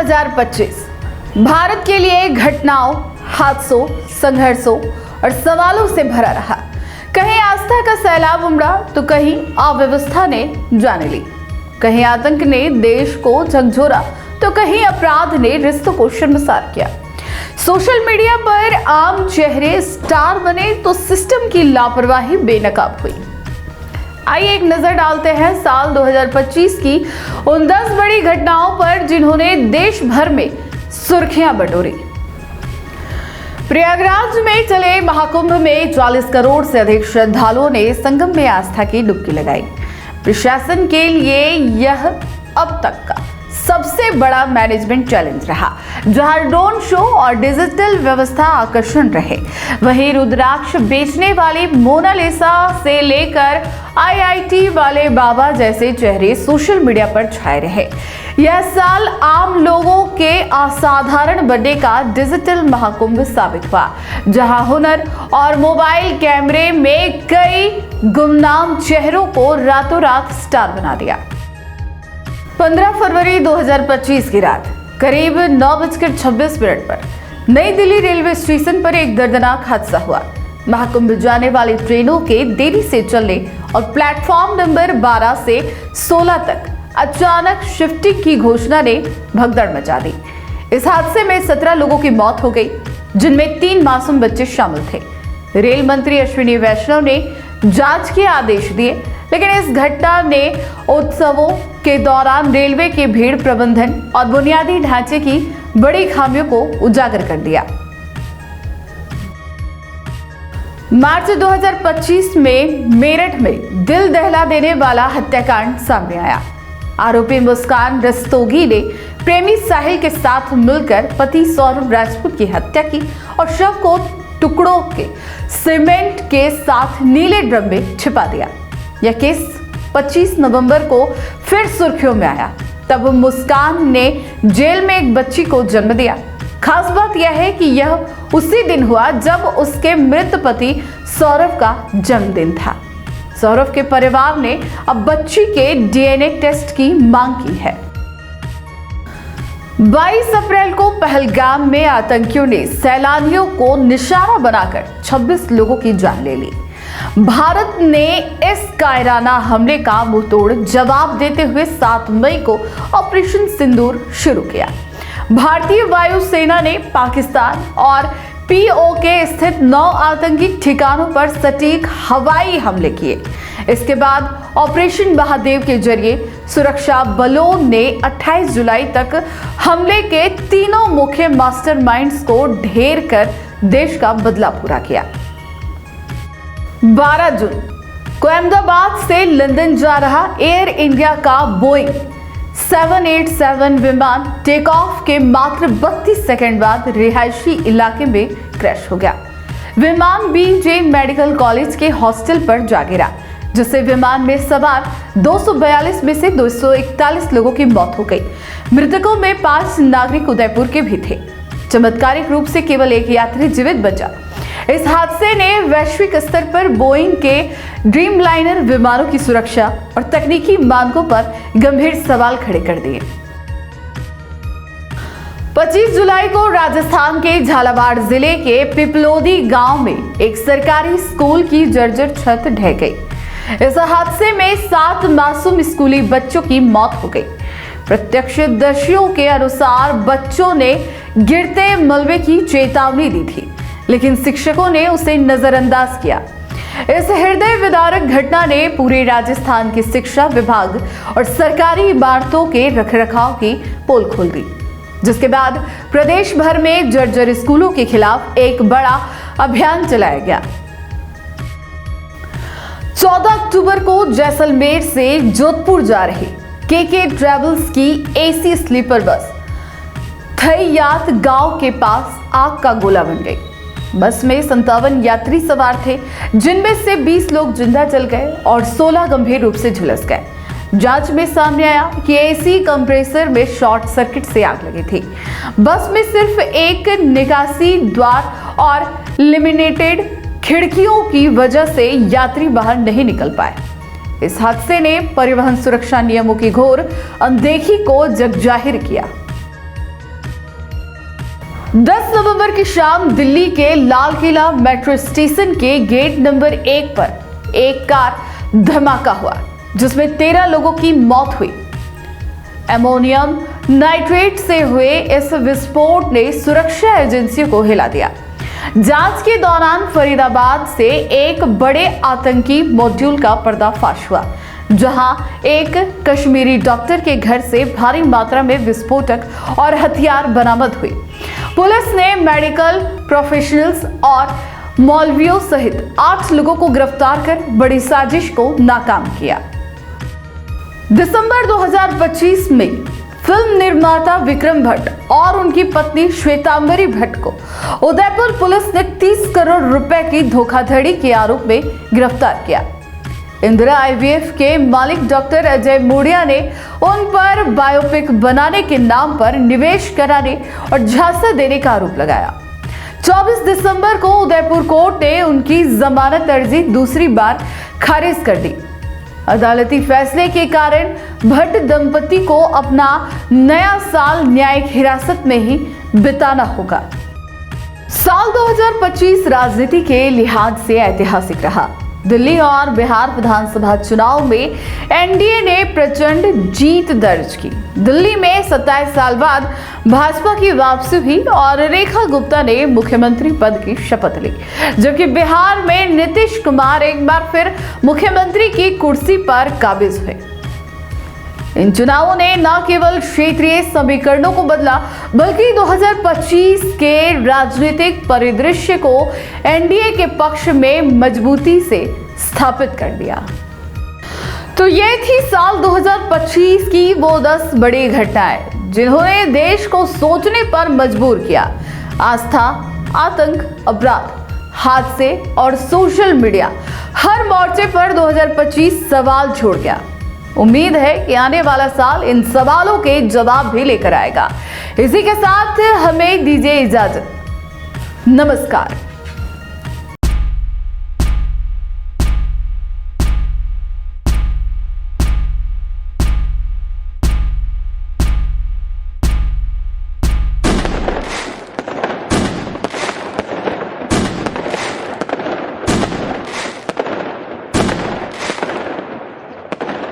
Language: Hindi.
2025 भारत के लिए घटनाओं, हादसों, संघर्षों और सवालों से भरा रहा। कहीं आस्था का सैलाब उमड़ा तो कहीं अव्यवस्था ने जान ली, कहीं आतंक ने देश को झकझोरा तो कहीं अपराध ने रिश्तों को शर्मसार किया। सोशल मीडिया पर आम चेहरे स्टार बने तो सिस्टम की लापरवाही बेनकाब हुई। आइए एक नजर डालते हैं साल 2025 की उन 10 बड़ी घटनाओं पर जिन्होंने देश भर में सुर्खियां बटोरी। प्रयागराज में चले महाकुंभ में 40 करोड़ से अधिक श्रद्धालुओं ने संगम में आस्था की डुबकी लगाई। प्रशासन के लिए यह अब तक का सबसे बड़ा मैनेजमेंट चैलेंज रहा, जहां ड्रोन शो और डिजिटल व्यवस्था आकर्षण रहे। वहीं रुद्राक्ष बेचने वाली मोनालिसा से लेकर आईआईटी वाले बाबा जैसे चेहरे सोशल मीडिया पर छाए रहे। यह साल आम लोगों के असाधारण बनने का डिजिटल महाकुंभ साबित हुआ, जहां हुनर और मोबाइल कैमरे में कई गुमनाम चेहरों को रातों रात स्टार बना दिया। 15 फरवरी 2025 की रात करीब 9:26 पर नई दिल्ली रेलवे स्टेशन पर एक दर्दनाक हादसा हुआ। महाकुंभ जाने वाली ट्रेनों के देरी से चलने और प्लेटफॉर्म नंबर 12 से 16 तक अचानक शिफ्टिंग की घोषणा ने भगदड़ मचा दी। इस हादसे में 17 लोगों की मौत हो गई, जिनमें 3 मासूम बच्चे शामिल थे। रेल मंत्री अश्विनी वैष्णव ने जांच के आदेश दिए, लेकिन इस घटना ने उत्सवों के दौरान रेलवे के भीड़ प्रबंधन और बुनियादी ढांचे की बड़ी खामियों को उजागर कर दिया। मार्च 2025 में मेरठ में दिल दहला देने वाला हत्याकांड सामने आया। आरोपी मुस्कान रस्तोगी ने प्रेमी साहिल के साथ मिलकर पति सौरभ राजपूत की हत्या की और शव को टुकड़ों के सीमेंट के साथ नीले ड्रम में छिपा दिया। यह केस 25 नवंबर को फिर सुर्खियों में आया। तब मुस्कान ने जेल में एक बच्ची को जन्म दिया। खास बात यह है कि यह उसी दिन हुआ जब उसके मृत पति सौरभ का जन्मदिन था। सौरभ के परिवार ने अब बच्ची के डीएनए टेस्ट की मांग की है। 22 अप्रैल को पहलगाम में आतंकियों ने सैलानियों को निशाना बनाकर 26 लोगों की जान ले ली। भारत ने इस कायराना हमले का मुंहतोड़ जवाब देते हुए 7 मई को ऑपरेशन सिंदूर शुरू किया। भारतीय वायुसेना ने पाकिस्तान और पीओके स्थित 9 आतंकी ठिकानों पर सटीक हवाई हमले किए। इसके बाद ऑपरेशन महादेव के जरिए सुरक्षा बलों ने 28 जुलाई तक हमले के तीनों मुख्य मास्टरमाइंड्स को ढेर कर देश का बदला पूरा किया। 12 जून को अहमदाबाद से लंदन जा रहा एयर इंडिया का बोइंग 787 विमान टेक ऑफ के मात्र 32 सेकंड बाद रिहायशी इलाके में क्रैश हो गया। विमान बीजे मेडिकल कॉलेज के हॉस्टल पर जा गिरा, जिससे विमान में सवार 242 में से 241 लोगों की मौत हो गई। मृतकों में 5 नागरिक उदयपुर के भी थे। चमत्कारिक रूप से केवल एक यात्री जीवित बचा। इस हादसे ने वैश्विक स्तर पर बोइंग के ड्रीमलाइनर विमानों की सुरक्षा और तकनीकी मानकों पर गंभीर सवाल खड़े कर दिए। 25 जुलाई को राजस्थान के झालावाड़ जिले के पिपलोदी गांव में एक सरकारी स्कूल की जर्जर छत ढह गई। इस हादसे में 7 मासूम स्कूली बच्चों की मौत हो गई। प्रत्यक्षदर्शियों के अनुसार बच्चों ने गिरते मलबे की चेतावनी दी थी, लेकिन शिक्षकों ने उसे नजरअंदाज किया। इस हृदय विदारक घटना ने पूरे राजस्थान के शिक्षा विभाग और सरकारी इमारतों के रखरखाव की पोल खोल दी, जिसके बाद प्रदेश भर में जर्जर स्कूलों के खिलाफ एक बड़ा अभियान चलाया गया। 14 अक्टूबर को जैसलमेर से जोधपुर जा रही केके ट्रेवल्स की एसी स्लीपर बस थैयात गांव के पास आग का गोला बन गई। बस में 57 यात्री सवार थे, जिनमें से 20 लोग जिंदा जल गए और 16 गंभीर रूप से झुलस गए। जांच में सामने आया कि एसी कंप्रेसर में शॉर्ट सर्किट से आग लगी थी। बस में सिर्फ एक निकासी द्वार और लिमिटेड खिड़कियों की वजह से यात्री बाहर नहीं निकल पाए। इस हादसे ने परिवहन सुरक्षा नियमों की घोर अनदेखी को जगजाहिर किया। 10 नवंबर की शाम दिल्ली के लाल किला मेट्रो स्टेशन के गेट नंबर 1 पर एक कार धमाका हुआ जिसमें 13 लोगों की मौत हुई। एमोनियम नाइट्रेट से हुए इस विस्फोट ने सुरक्षा एजेंसियों को हिला दिया। जांच के दौरान फरीदाबाद से एक बड़े आतंकी मॉड्यूल का पर्दाफाश हुआ, जहां एक कश्मीरी डॉक्टर के घर से भारी मात्रा में विस्फोटक और हथियार बरामद हुए। पुलिस ने मेडिकल प्रोफेशनल्स और मौलवियों सहित 8 लोगों को गिरफ्तार कर बड़ी साजिश को नाकाम किया। दिसंबर 2025 में फिल्म निर्माता विक्रम भट्ट और उनकी पत्नी श्वेतांबरी भट्ट को उदयपुर पुलिस ने 30 करोड़ रुपए की धोखाधड़ी के आरोप में गिरफ्तार किया। इंदिरा आईवीएफ के मालिक डॉक्टर अजय मोडिया ने उन पर बायोपिक बनाने के नाम पर निवेश कराने और झांसा देने का आरोप लगाया। 24 दिसंबर को उदयपुर कोर्ट ने उनकी जमानत अर्जी दूसरी बार खारिज कर दी। अदालती फैसले के कारण भट्ट दंपति को अपना नया साल न्यायिक हिरासत में ही बिताना होगा। साल 2025 राजनीति के लिहाज से ऐतिहासिक रहा। दिल्ली और बिहार विधानसभा चुनाव में एनडीए ने प्रचंड जीत दर्ज की। दिल्ली में 27 साल बाद भाजपा की वापसी हुई और रेखा गुप्ता ने मुख्यमंत्री पद की शपथ ली, जबकि बिहार में नीतीश कुमार एक बार फिर मुख्यमंत्री की कुर्सी पर काबिज हुए। इन चुनावों ने न केवल क्षेत्रीय समीकरणों को बदला, बल्कि 2025 के राजनीतिक परिदृश्य को एनडीए के पक्ष में मजबूती से स्थापित कर दिया। तो ये थी साल 2025 की वो 10 बड़ी घटनाएं जिन्होंने देश को सोचने पर मजबूर किया। आस्था, आतंक, अपराध, हादसे और सोशल मीडिया हर मोर्चे पर 2025 सवाल छोड़ गया। उम्मीद है कि आने वाला साल इन सवालों के जवाब भी लेकर आएगा। इसी के साथ हमें दीजिए इजाजत। नमस्कार।